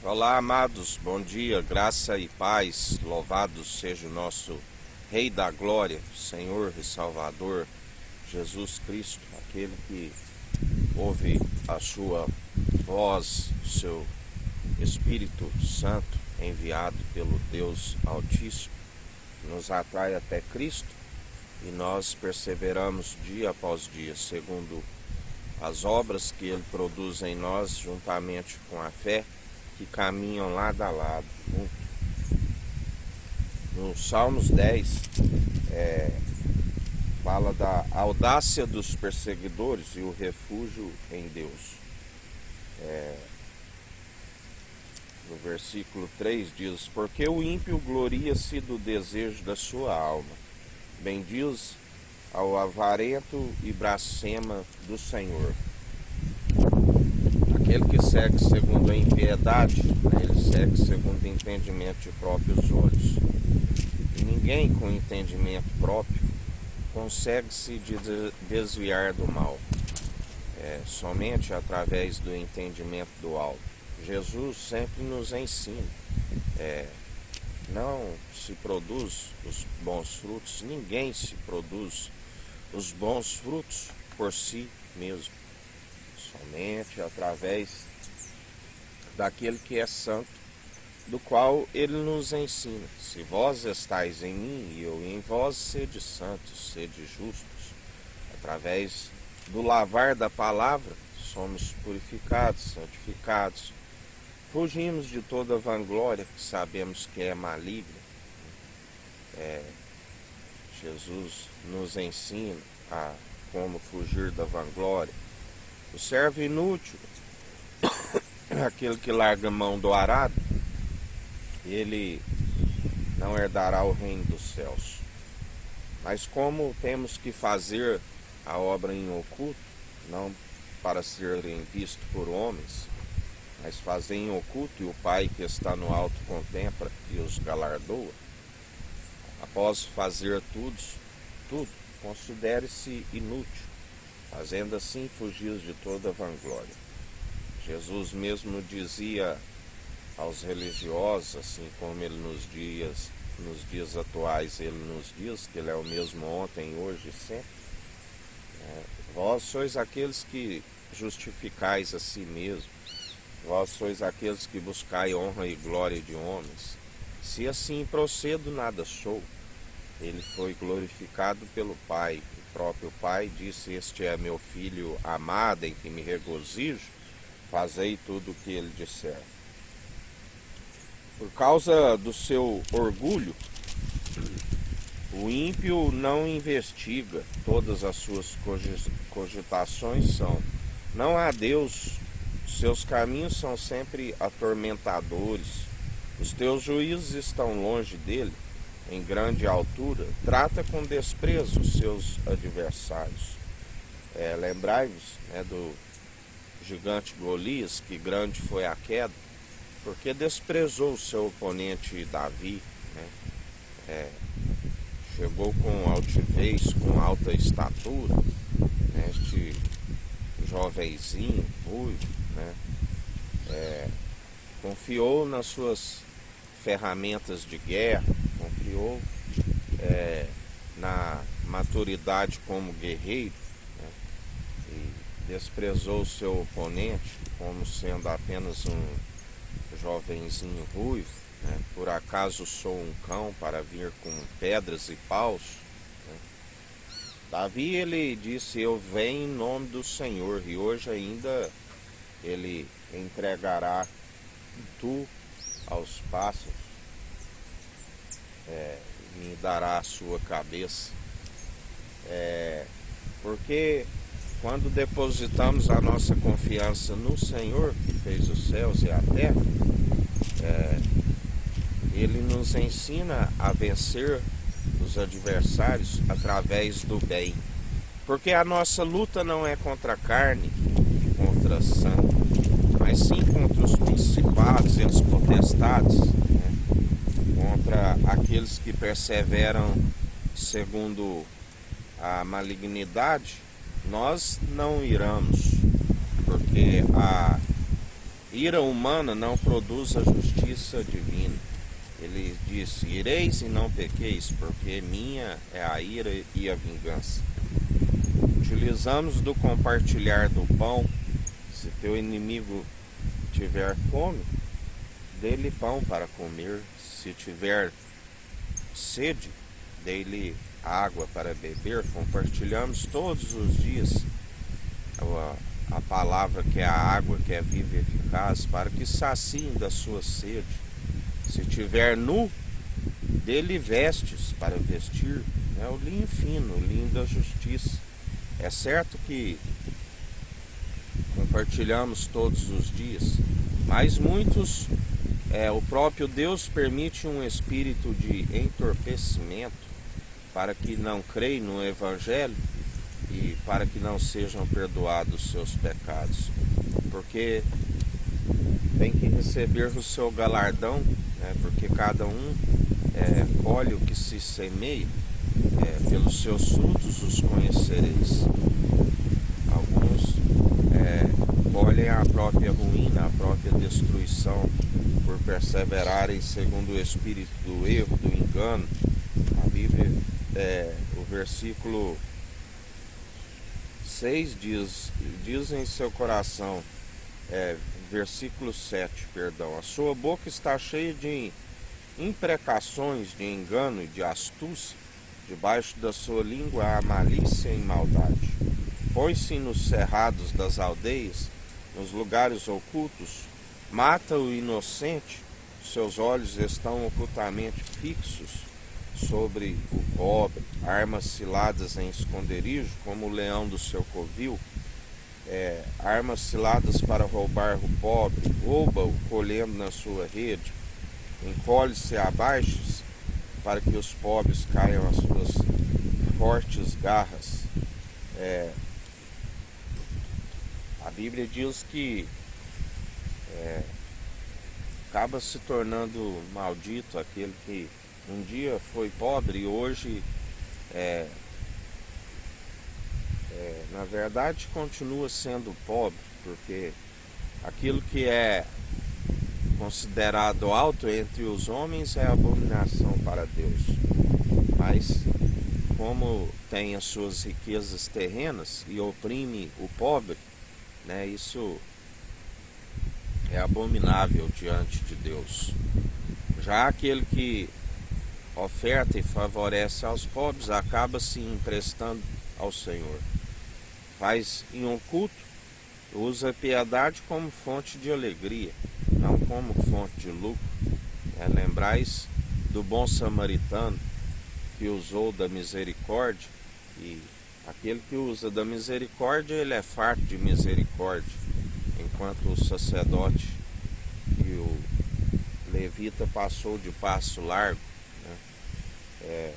Olá, amados, bom dia, graça e paz, louvado seja o nosso Rei da Glória, Senhor e Salvador, Jesus Cristo, aquele que ouve a sua voz, seu Espírito Santo, enviado pelo Deus Altíssimo, nos atrai até Cristo e nós perseveramos dia após dia, segundo as obras que Ele produz em nós, juntamente com a fé, que caminham lado a lado. No Salmos 10, fala da audácia dos perseguidores e o refúgio em Deus. No versículo 3 diz: porque o ímpio gloria-se do desejo da sua alma, bendiz ao avarento e blasfema do Senhor. Aquele que segue segundo a impiedade, ele segue segundo o entendimento de próprios olhos. E ninguém com entendimento próprio consegue se desviar do mal, somente através do entendimento do alto. Jesus sempre nos ensina, não se produz os bons frutos, ninguém se produz os bons frutos por si mesmo, somente através daquele que é santo, do qual ele nos ensina: se vós estáis em mim e eu em vós, sede santos, sede justos. Através do lavar da palavra somos purificados, santificados, fugimos de toda vanglória que sabemos que é maligna. Jesus nos ensina a como fugir da vanglória. O servo inútil, aquele que larga a mão do arado, ele não herdará o reino dos céus. Mas como temos que fazer a obra em oculto, não para serem vistos por homens, mas fazer em oculto, e o Pai que está no alto contempla e os galardoa. Após fazer tudo, considere-se inútil, fazendo assim fugir de toda vanglória. Jesus mesmo dizia aos religiosos, assim como ele nos dias atuais, ele nos diz que ele é o mesmo ontem, hoje e sempre. Vós sois aqueles que justificais a si mesmo, vós sois aqueles que buscai honra e glória de homens. Se assim procedo, nada sou. Ele foi glorificado pelo Pai. O próprio Pai disse: este é meu Filho amado, em que me regozijo, fazei tudo o que ele disser. Por causa do seu orgulho, o ímpio não investiga, todas as suas cogitações são: não há Deus, seus caminhos são sempre atormentadores, os teus juízos estão longe dele, em grande altura, trata com desprezo os seus adversários. Lembrai-vos do gigante Golias, que grande foi a queda, porque desprezou o seu oponente Davi, chegou com altivez, com alta estatura, este jovenzinho, ruivo, confiou nas suas ferramentas de guerra, confiou na maturidade como guerreiro, e desprezou o seu oponente como sendo apenas um jovenzinho ruivo. Por acaso sou um cão para vir com pedras e paus? Davi, ele disse: eu venho em nome do Senhor, e hoje ainda ele entregará tu aos pássaros, me dará a sua cabeça. Porque quando depositamos a nossa confiança no Senhor, que fez os céus e a terra, Ele nos ensina a vencer os adversários através do bem. Porque a nossa luta não é contra a carne e contra sangue, mas sim contra os principados e as potestades, contra aqueles que perseveram segundo a malignidade. Nós não iramos, porque a ira humana não produz a justiça divina. Ele disse: ireis e não pequeis, porque minha é a ira e a vingança. Utilizamos do compartilhar do pão. Se teu inimigo tiver fome, dê-lhe pão para comer. Se tiver sede, dê-lhe água para beber. Compartilhamos todos os dias a palavra que é a água, que é viva e eficaz, para que saciem da sua sede. Se tiver nu, dê-lhe vestes para vestir. É o linho fino, o linho da justiça. É certo que compartilhamos todos os dias, mas muitos, o próprio Deus permite um espírito de entorpecimento para que não creiam no Evangelho e para que não sejam perdoados seus pecados, porque tem que receber o seu galardão, né? Porque cada um colhe o que se semeia, pelos seus frutos os conhecereis. Alguns colhem a própria ruína, a própria destruição, por perseverarem segundo o espírito do erro, do engano. A Bíblia, o versículo 6 diz em seu coração, versículo 7, perdão: a sua boca está cheia de imprecações, de engano e de astúcia, debaixo da sua língua há malícia e maldade. Põe-se nos cerrados das aldeias, nos lugares ocultos, mata o inocente, seus olhos estão ocultamente fixos sobre o pobre, armas ciladas em esconderijo, como o leão do seu covil, armas ciladas para roubar o pobre, rouba-o colhendo na sua rede, encolhe-se abaixo para que os pobres caiam às suas fortes garras. A Bíblia diz que acaba se tornando maldito aquele que um dia foi pobre e hoje na verdade continua sendo pobre, porque aquilo que é considerado alto entre os homens é abominação para Deus. Mas como tem as suas riquezas terrenas e oprime o pobre, né, isso é abominável diante de Deus. Já aquele que oferta e favorece aos pobres acaba se emprestando ao Senhor. Faz em oculto, usa a piedade como fonte de alegria, não como fonte de lucro. Lembrais do bom samaritano que usou da misericórdia, e aquele que usa da misericórdia, ele é farto de misericórdia, enquanto o sacerdote e o levita passou de passo largo, né?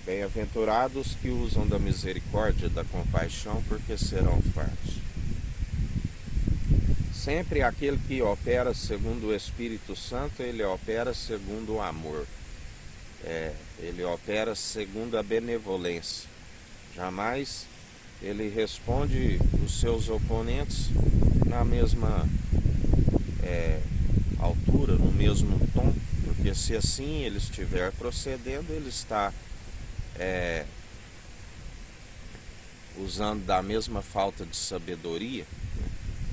Bem-aventurados que usam da misericórdia, da compaixão, porque serão fartos. Sempre aquele que opera segundo o Espírito Santo, ele opera segundo o amor. Ele opera segundo a benevolência. Jamais ele responde os seus oponentes na mesma altura, no mesmo tom, porque se assim ele estiver procedendo, ele está usando da mesma falta de sabedoria.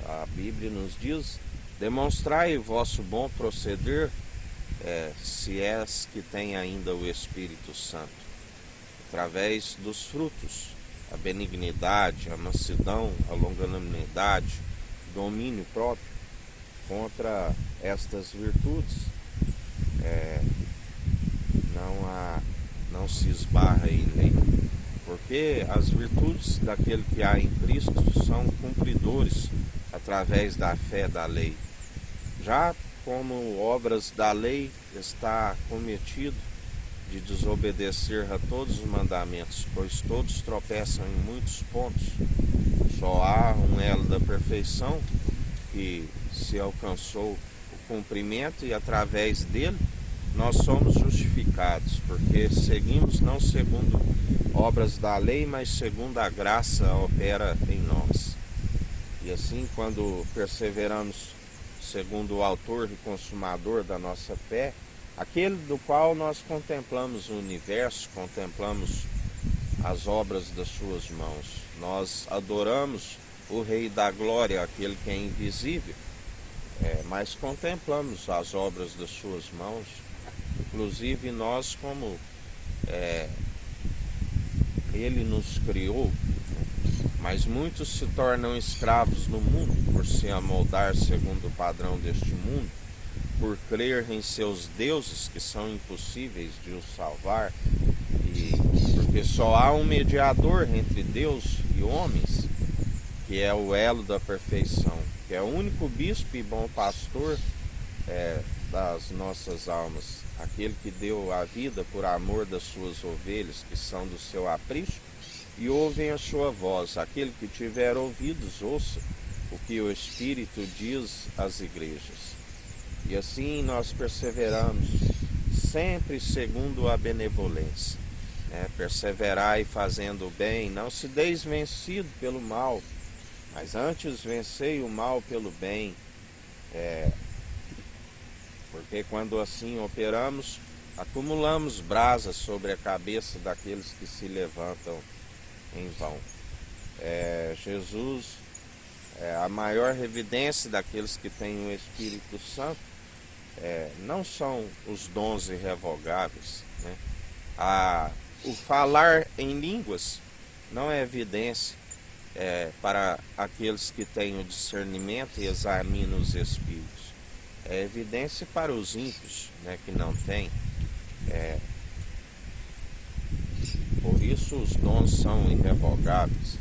A Bíblia nos diz: demonstrai o vosso bom proceder, se és que tem ainda o Espírito Santo, através dos frutos, a benignidade, a mansidão, a longanimidade, domínio próprio. Contra estas virtudes não se esbarra em lei, porque as virtudes daquele que há em Cristo são cumpridores através da fé da lei. Já como obras da lei está cometido de desobedecer a todos os mandamentos, pois todos tropeçam em muitos pontos. Só há um elo da perfeição que se alcançou o cumprimento, e através dele nós somos justificados, porque seguimos não segundo obras da lei, mas segundo a graça opera em nós. E assim, quando perseveramos segundo o autor e consumador da nossa fé, aquele do qual nós contemplamos o universo, contemplamos as obras das suas mãos. Nós adoramos o Rei da Glória, aquele que é invisível, mas contemplamos as obras das suas mãos, inclusive nós como ele nos criou, mas muitos se tornam escravos no mundo por se amoldar segundo o padrão deste mundo, por crer em seus deuses que são impossíveis de os salvar, e porque só há um mediador entre Deus e homens, que é o elo da perfeição, que é o único bispo e bom pastor das nossas almas, aquele que deu a vida por amor das suas ovelhas, que são do seu aprisco, e ouvem a sua voz. Aquele que tiver ouvidos, ouça o que o Espírito diz às igrejas. E assim nós perseveramos, sempre segundo a benevolência. Perseverai fazendo o bem, não se deis vencido pelo mal, mas antes vencei o mal pelo bem. Porque quando assim operamos, acumulamos brasas sobre a cabeça daqueles que se levantam em vão. Jesus é a maior evidência daqueles que têm o Espírito Santo. Não são os dons irrevogáveis, né? O falar em línguas não é evidência para aqueles que têm o discernimento e examinam os Espíritos. É evidência para os ímpios, né, que não têm. Por isso os dons são irrevogáveis.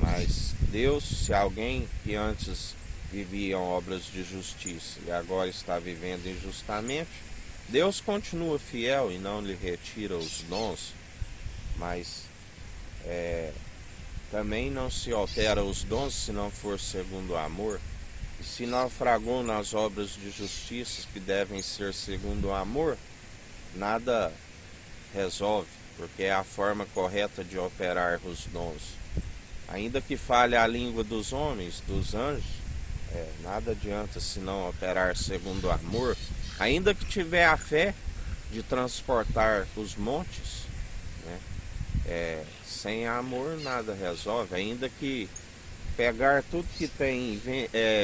Mas Deus, se alguém que antes vivia obras de justiça e agora está vivendo injustamente, Deus continua fiel e não lhe retira os dons, mas também não se altera os dons se não for segundo o amor. E se naufragou nas obras de justiça que devem ser segundo o amor, nada resolve, porque é a forma correta de operar os dons. Ainda que fale a língua dos homens, dos anjos, nada adianta se não operar segundo o amor. Ainda que tiver a fé de transportar os montes, né, sem amor nada resolve. Ainda que pegar tudo que tem,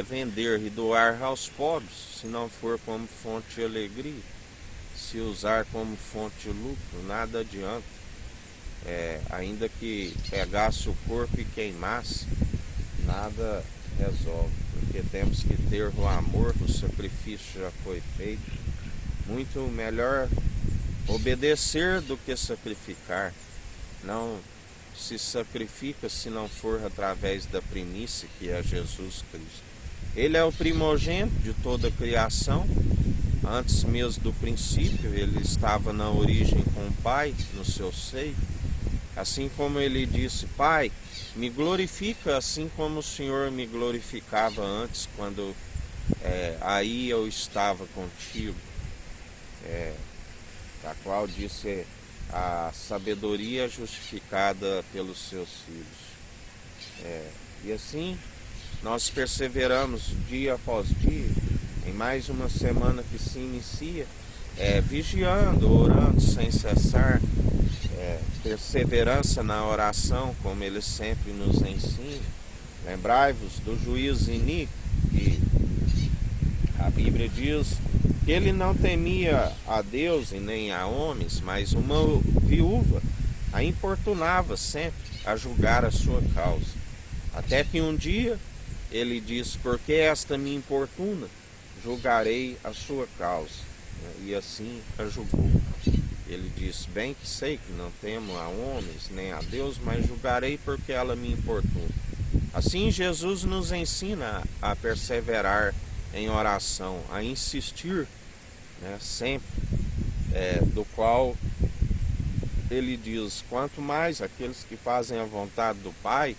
vender e doar aos pobres, se não for como fonte de alegria, se usar como fonte de lucro, nada adianta. Ainda que pegasse o corpo e queimasse, nada resolve, porque temos que ter o amor. O sacrifício já foi feito. Muito melhor obedecer do que sacrificar. Não se sacrifica se não for através da primícia, que é Jesus Cristo. Ele é o primogênito de toda a criação. Antes mesmo do princípio, ele estava na origem com o Pai, no seu seio. Assim como ele disse: Pai, me glorifica assim como o Senhor me glorificava antes, quando aí eu estava contigo. A qual disse: a sabedoria justificada pelos seus filhos. E assim nós perseveramos dia após dia, em mais uma semana que se inicia, vigiando, orando sem cessar, perseverança na oração, como ele sempre nos ensina. Lembrai-vos do juízo iníquo, que a Bíblia diz que ele não temia a Deus e nem a homens, mas uma viúva a importunava sempre a julgar a sua causa. Até que um dia ele diz: porque esta me importuna, julgarei a sua causa. E assim a julgou. Ele diz: bem que sei que não temo a homens nem a Deus, mas julgarei porque ela me importuna. Assim Jesus nos ensina a perseverar em oração, a insistir, sempre, do qual ele diz: quanto mais aqueles que fazem a vontade do Pai,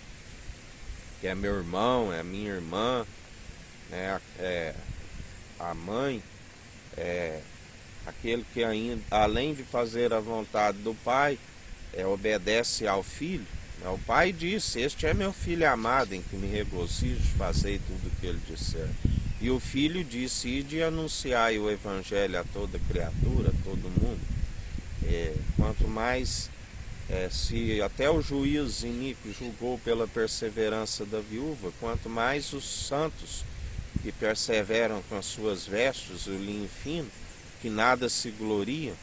que é meu irmão, é minha irmã, a mãe, aquele que ainda, além de fazer a vontade do Pai, obedece ao Filho. O Pai disse: este é meu Filho amado, em que me regozijo, fazei tudo o que ele disser. E o Filho disse: ide e anunciai o Evangelho a toda criatura, a todo mundo. Quanto mais, se até o juiz iníquo julgou pela perseverança da viúva, quanto mais os santos que perseveram com as suas vestes, o linho fino, que nada se gloriam,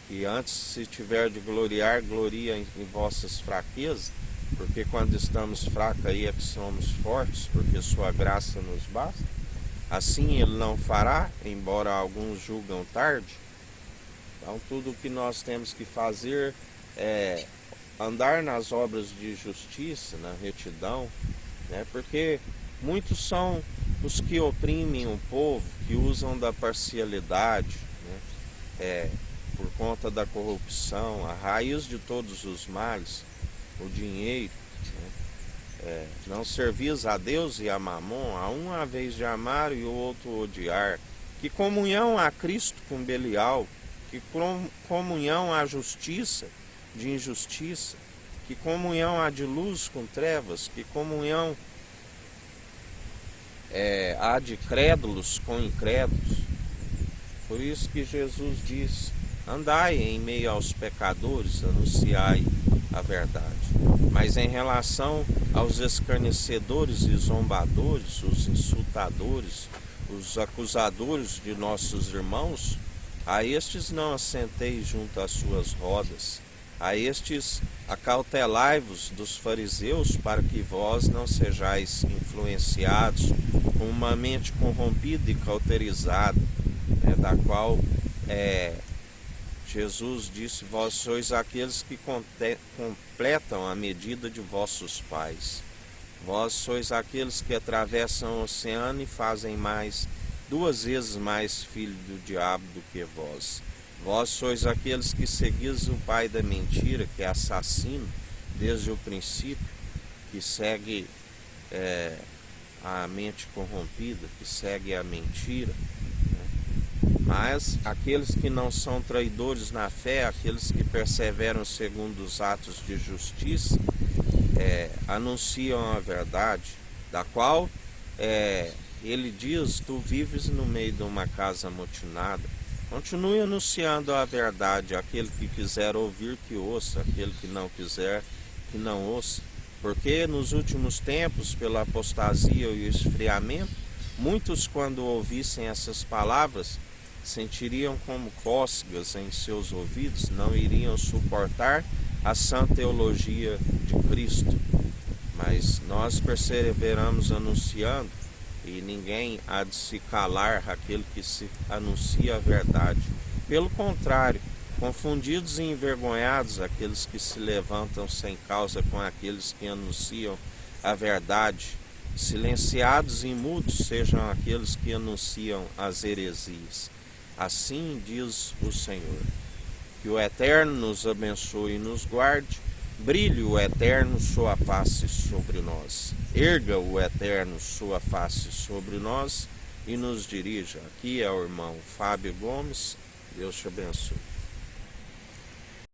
e antes, se tiver de gloriar, gloria em vossas fraquezas, porque quando estamos fracos aí é que somos fortes, porque sua graça nos basta. Assim ele não fará, embora alguns julgam tarde. Então tudo o que nós temos que fazer é andar nas obras de justiça, na retidão, né? Porque muitos são os que oprimem o povo, que usam da parcialidade, né? Por conta da corrupção, a raiz de todos os males, o dinheiro, né? Não servis a Deus e a Mamon, a um a vez de amar e o outro odiar. Que comunhão há Cristo com Belial, que comunhão há justiça de injustiça, que comunhão há de luz com trevas, que comunhão há de crédulos com incrédulos. Por isso que Jesus diz: andai em meio aos pecadores, anunciai a verdade. Mas em relação aos escarnecedores e zombadores, os insultadores, os acusadores de nossos irmãos, a estes não assenteis junto às suas rodas. A estes acautelai-vos dos fariseus, para que vós não sejais influenciados com uma mente corrompida e cauterizada, da qual Jesus disse: vós sois aqueles que completam a medida de vossos pais. Vós sois aqueles que atravessam o oceano e fazem duas vezes mais filho do diabo do que vós. Vós sois aqueles que seguis o pai da mentira, que é assassino desde o princípio, que segue a mente corrompida, que segue a mentira. Mas aqueles que não são traidores na fé, aqueles que perseveram segundo os atos de justiça, anunciam a verdade, da qual ele diz: tu vives no meio de uma casa amotinada. Continue anunciando a verdade. Aquele que quiser ouvir, que ouça. Aquele que não quiser, que não ouça. Porque nos últimos tempos, pela apostasia e o esfriamento, muitos, quando ouvissem essas palavras, sentiriam como cócegas em seus ouvidos, não iriam suportar a sã teologia de Cristo. Mas nós perseveramos anunciando, e ninguém há de se calar aquele que se anuncia a verdade. Pelo contrário, confundidos e envergonhados aqueles que se levantam sem causa com aqueles que anunciam a verdade. Silenciados e mudos sejam aqueles que anunciam as heresias. Assim diz o Senhor. Que o Eterno nos abençoe e nos guarde. Brilhe o Eterno sua face sobre nós. Erga o Eterno sua face sobre nós e nos dirija. Aqui é o irmão Fábio Gomes. Deus te abençoe.